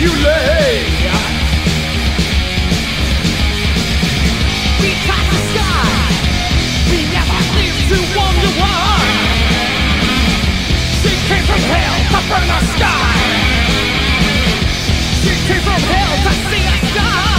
you lay. We touch the sky, we never live to wonder why. She came from hell to burn our sky. She came from hell to see us die.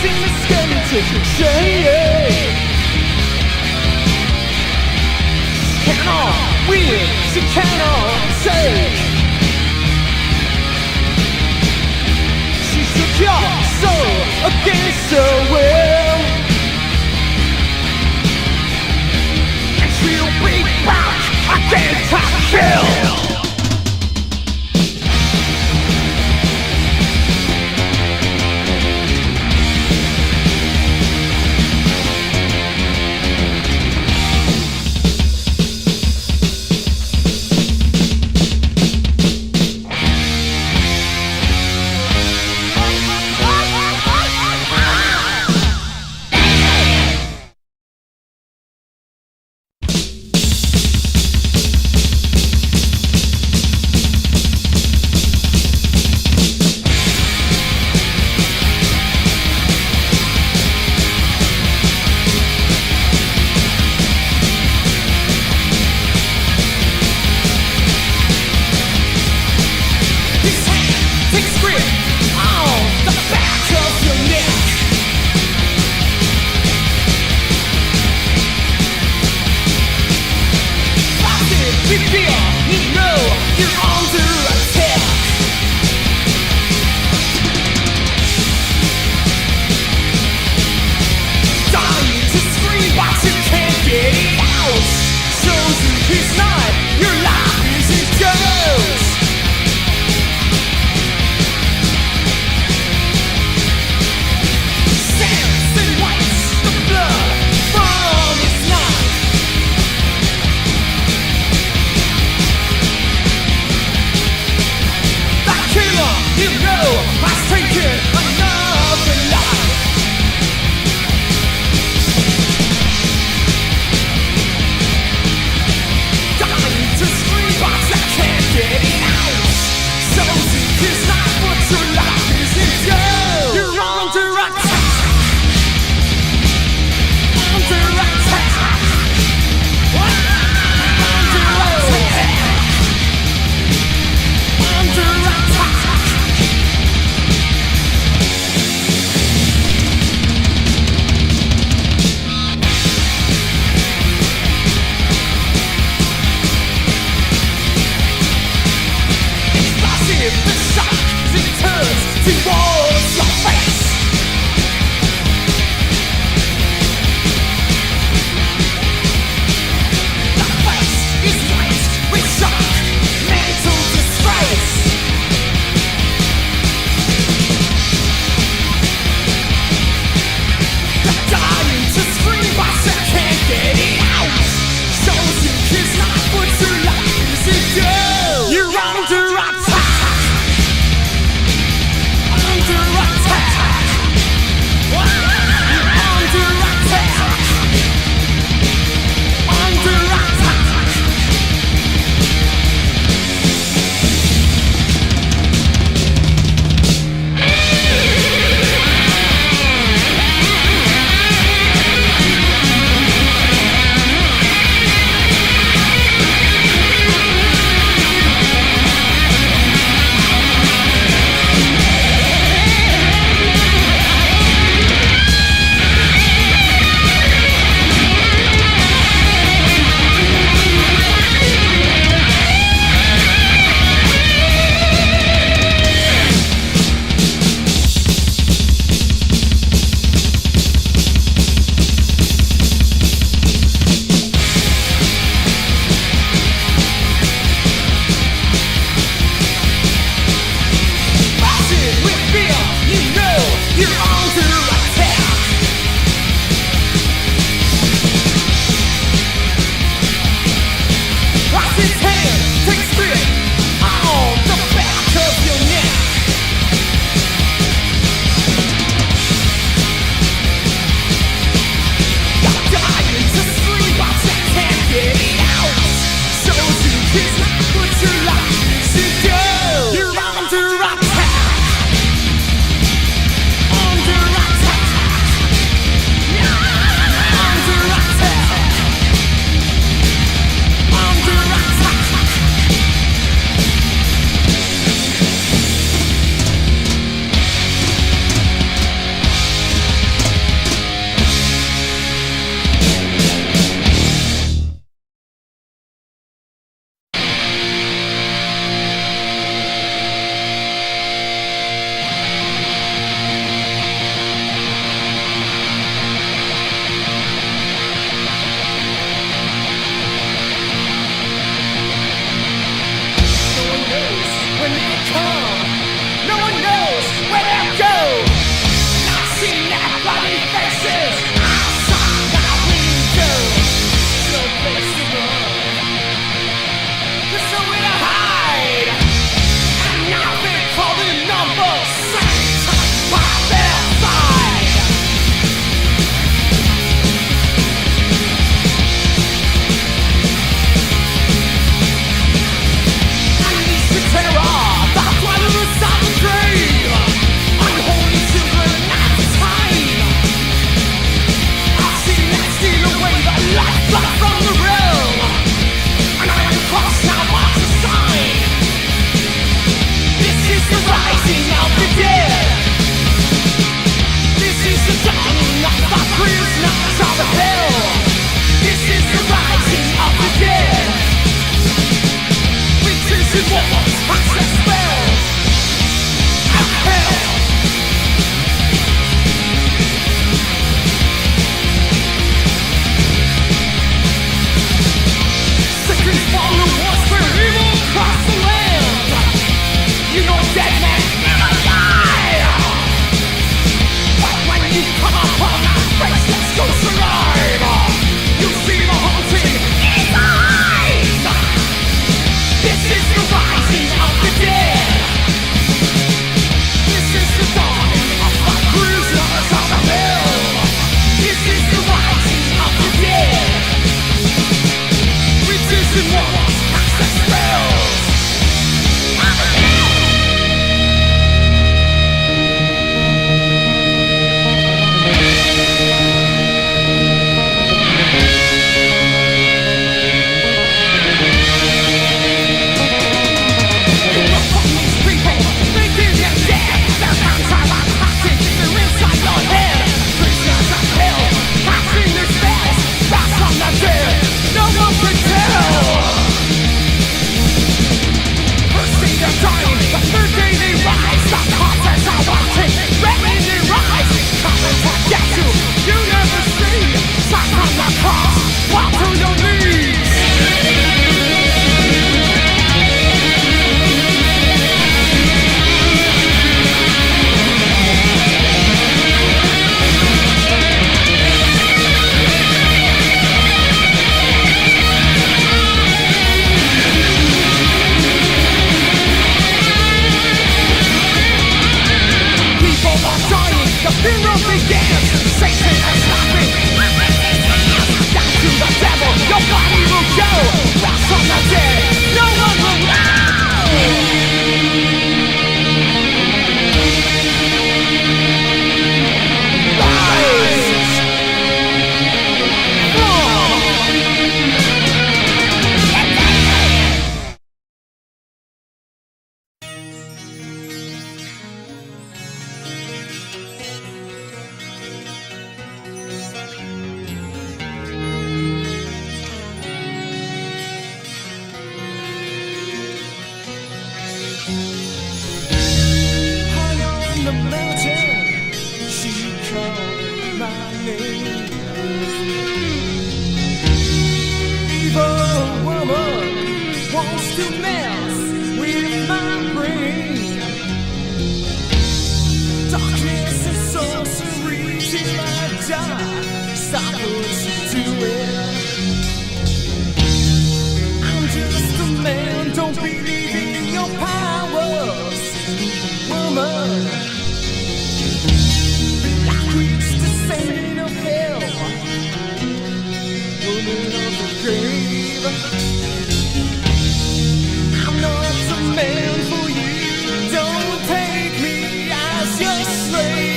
In the skeleton shade, cannot win, she cannot save. She took your soul against her will, and she'll be back against her kill. come. No one knows where they'll go. Not seeing their bloody faces outside my window. No place to run. There's nowhere to hide. And now they're calling numbers sent by their side. Unleash the terror, that's why there is silent grave. Unholy children at the time. I've seen that steal away the lifeblood from the realm. And I am cross now marks a sign. This is the rising of the dead. This is the dawning of the prisoners of hell. This is the rising of the dead. Witches and wolves, access spells of hell. Sacred fallen wars where evil cross the land. You know dead men never die. But when you come upon that faceless ghost alive, you see the haunting in his eyes. This is the rising of the dead. This is the dawning of the prisoners of hell. This is the rising of the dead. Witches and wolves, access spells of hell. Walk to your knees. People are dying, the funeral begins. Satan is laughing. Down to the devil, your body will go. Rise from the dead, no one will rise. High on the mountain, she called my name. Evil woman wants to mess with my brain. Darkness and sorcery till I die. Stop what you're doing. I'm just a man, don't believe in your powers, woman. Black weeds descending of hell, woman of the grave. I'm not a man for you, don't take me as your slave.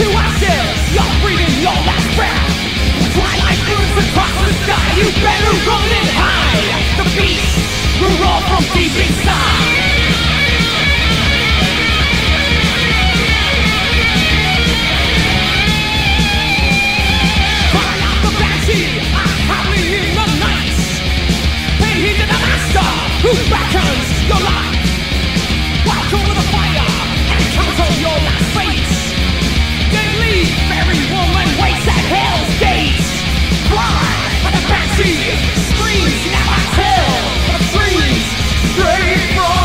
to ashes. You're breathing your last breath. Twilight moves across the sky. You better run and hide. The beast will roar from deep inside. Who beckons your life? Walk over the fire and encounter your last fate. Deadly fairy woman waits at hell's gates. Fly and the banshee screams, never tell the dreams straight from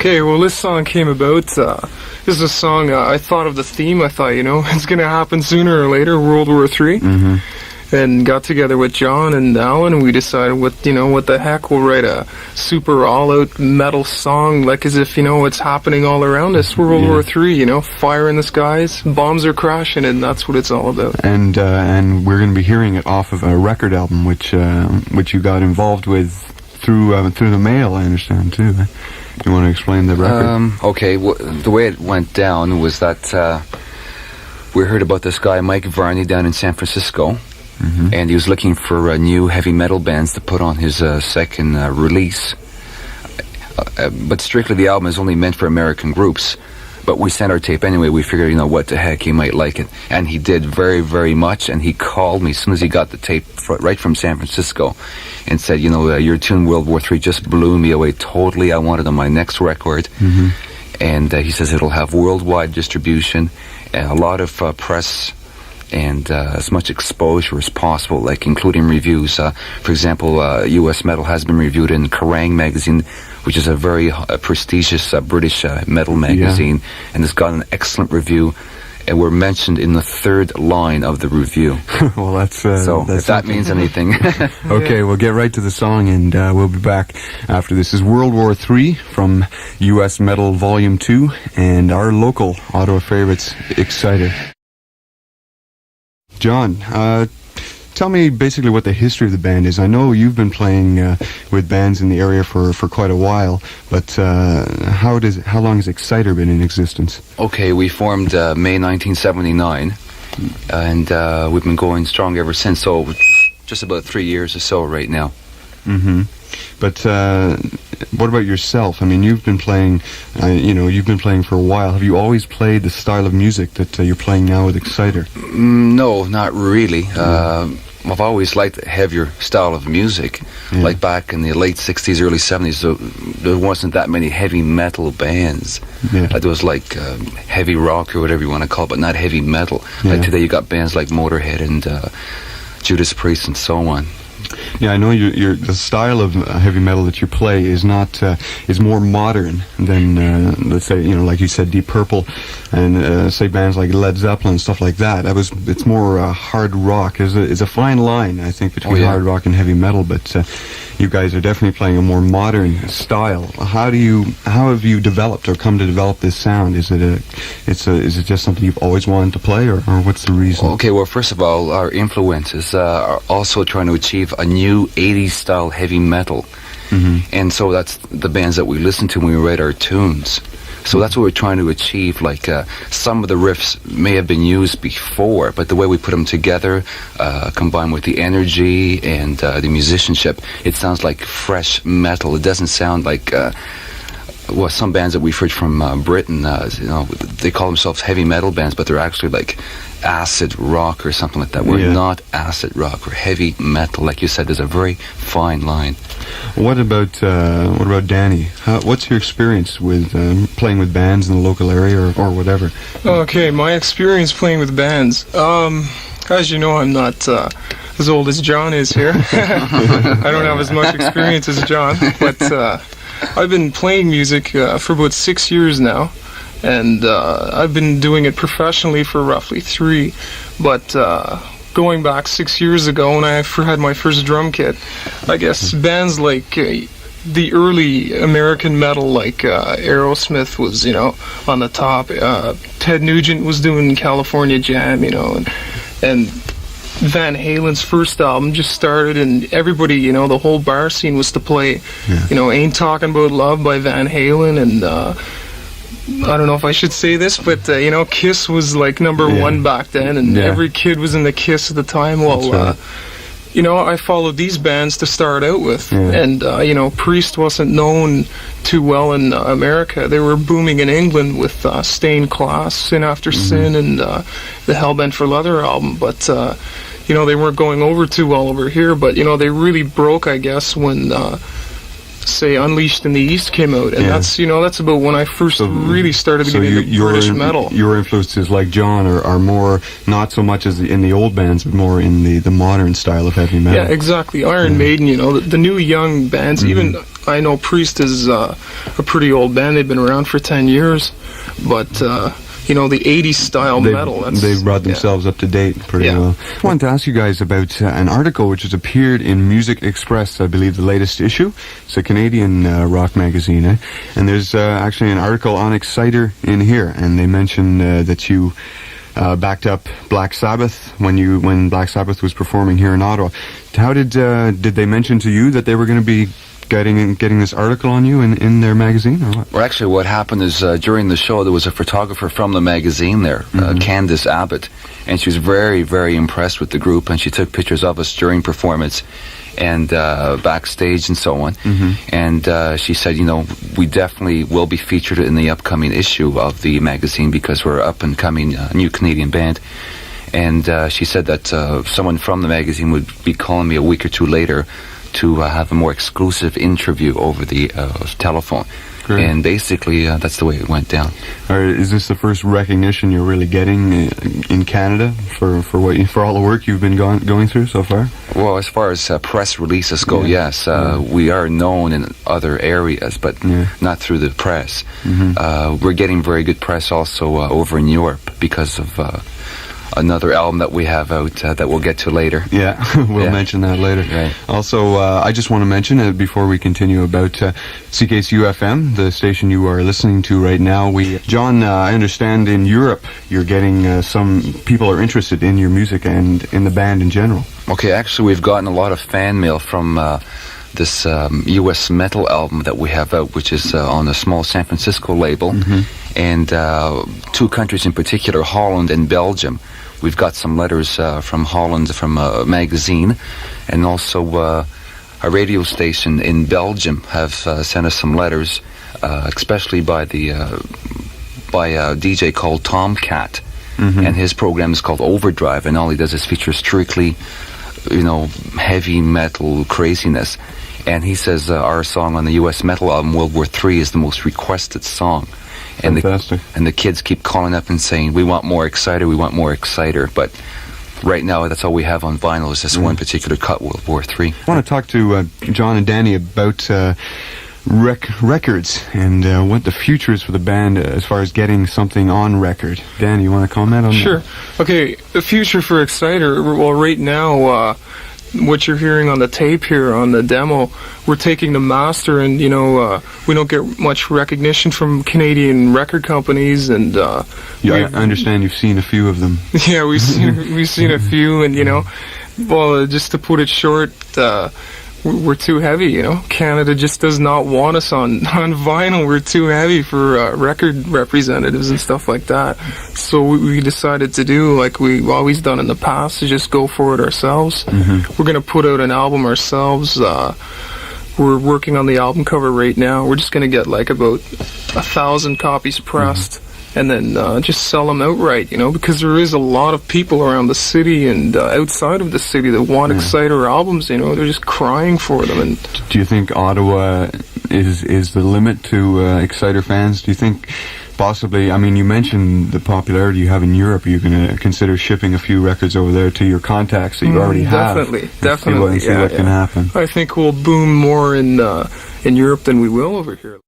Okay, well, this song came about. This is a song I thought of the theme. I thought, it's going to happen sooner or later, World War III. Mm-hmm. And got together with John and Alan, and we decided, what the heck, we'll write a super all-out metal song, like as if, it's happening all around us. World War III, fire in the skies, bombs are crashing, and that's what it's all about. And we're going to be hearing it off of a record album, which you got involved with through the mail, I understand, too. You want to explain the record? Okay, the way it went down was that we heard about this guy, Mike Varney, down in San Francisco. Mm-hmm. And he was looking for new heavy metal bands to put on his second release. But strictly the album is only meant for American groups. But we sent our tape anyway. We figured, what the heck, he might like it. And he did very, very much. And he called me as soon as he got the tape right from San Francisco and said, your tune World War III just blew me away totally. I want it on my next record. Mm-hmm. And he says it'll have worldwide distribution and a lot of press and as much exposure as possible, like including reviews. For example, US Metal has been reviewed in Kerrang! Magazine, which is a very prestigious British metal magazine, and it's got an excellent review, and we're mentioned in the third line of the review. Well, that's so that's if that means anything. Okay, we'll get right to the song, and we'll be back after this. Is World War III from US Metal Volume 2, and our local Ottawa favorites, Exciter. John, tell me basically what the history of the band is. I know you've been playing with bands in the area for quite a while, but how long has Exciter been in existence? Okay, we formed May 1979, and we've been going strong ever since, so just about 3 years or so right now. Mm-hmm. But what about yourself? I mean, you've been playing, for a while. Have you always played the style of music that you're playing now with Exciter? No, not really. I've always liked the heavier style of music. Yeah. Like back in the late 60s, early 70s, there wasn't that many heavy metal bands. Yeah. There was like heavy rock or whatever you want to call it, but not heavy metal. Yeah. Like today you got bands like Motorhead and Judas Priest and so on. Yeah, I know the style of heavy metal that you play is not is more modern than let's say like you said Deep Purple and say bands like Led Zeppelin and stuff like that. It's more hard rock. It's a fine line, I think, between hard rock and heavy metal. But you guys are definitely playing a more modern style. How have you developed or come to develop this sound? Is it just something you've always wanted to play, or what's the reason? Okay, well, first of all, our influences are also trying to achieve a new 80s style heavy metal. Mm-hmm. And so that's the bands that we listen to when we write our tunes. So that's what we're trying to achieve. Like some of the riffs may have been used before, but the way we put them together, combined with the energy and the musicianship, it sounds like fresh metal. It doesn't sound like some bands that we've heard from Britain. They call themselves heavy metal bands, but they're actually like acid rock or something like that. We're not acid rock. We're heavy metal. Like you said, there's a very fine line. What about Danny? What's your experience with playing with bands in the local area or whatever? Okay, my experience playing with bands. As you know, I'm not as old as John is here. I don't have as much experience as John, but I've been playing music for about 6 years now, and I've been doing it professionally for roughly 3. But going back 6 years ago when I had my first drum kit, I guess bands like the early American metal, like Aerosmith was, on the top. Ted Nugent was doing California Jam, and Van Halen's first album just started, and everybody, the whole bar scene was to play, Ain't Talking About Love by Van Halen, and I don't know if I should say this, but Kiss was like number one back then, and every kid was in the Kiss at the time. Well, I followed these bands to start out with, and Priest wasn't known too well in America. They were booming in England with Stained Class, Sin After Sin, and the Hellbent for Leather album, but they weren't going over too well over here. But they really broke, I guess, when say Unleashed in the East came out, and that's about when I first really started to get into British metal. Your influences, like John, are more not so much as in the old bands, but more in the modern style of heavy metal. Yeah, exactly. Iron Maiden, the new young bands, even I know Priest is a pretty old band. They've been around for 10 years, but you know, the 80s style metal. They've brought themselves up to date pretty well. I wanted to ask you guys about an article which has appeared in Music Express, I believe the latest issue. It's a Canadian rock magazine, eh? And there's actually an article on Exciter in here, and they mention that you backed up Black Sabbath when Black Sabbath was performing here in Ottawa. How did they mention to you that they were going to be getting this article on you in their magazine, or what? Well, actually, what happened is during the show, there was a photographer from the magazine there, Candace Abbott, and she was very, very impressed with the group, and she took pictures of us during performance and backstage and so on. And she said, you know, we definitely will be featured in the upcoming issue of the magazine because we're up and coming new Canadian band. And she said that someone from the magazine would be calling me a week or two later to have a more exclusive interview over the telephone. Great. And basically, that's the way it went down. Is this the first recognition you're really getting in Canada for all the work you've been going through so far? Well, as far as press releases go, yes. We are known in other areas, but not through the press. We're getting very good press also over in Europe because of another album that we have out that we'll get to later. Yeah, we'll mention that later. Right. Also, I just want to mention before we continue about CKCU-FM, the station you are listening to right now. John, I understand in Europe you're getting some people are interested in your music and in the band in general. Okay, actually we've gotten a lot of fan mail from this U.S. metal album that we have out, which is on a small San Francisco label, and two countries in particular, Holland and Belgium. We've got some letters from Holland from a magazine, and also a radio station in Belgium have sent us some letters, especially by a DJ called Tomcat, and his program is called Overdrive, and all he does is feature strictly, you know, heavy metal craziness. And he says our song on the U.S. metal album, World War III, is the most requested song. And Fantastic. The kids keep calling up and saying, we want more Exciter, we want more Exciter. But right now, that's all we have on vinyl is this one particular cut, World War III. I want to talk to John and Danny about records and what the future is for the band as far as getting something on record. Danny, you want to comment on that? Sure. Okay, the future for Exciter, well, right now, what you're hearing on the tape here, on the demo, we're taking the master, and, you know, we don't get much recognition from Canadian record companies, and I understand you've seen a few of them. Yeah, we've seen a few, and, you know, well, just to put it short, we're too heavy, you know. Canada just does not want us on vinyl. We're too heavy for record representatives and stuff like that. So we decided to do like we've always done in the past, to just go for it ourselves. We're going to put out an album ourselves. We're working on the album cover right now. We're just going to get like about 1,000 copies pressed. And then just sell them outright, you know, because there is a lot of people around the city and outside of the city that want Exciter albums, you know. They're just crying for them. And do you think Ottawa is the limit to Exciter fans? Do you think possibly, I mean, you mentioned the popularity you have in Europe. Are you going to consider shipping a few records over there to your contacts that you already have? Definitely. And see what can happen. I think we'll boom more in Europe than we will over here.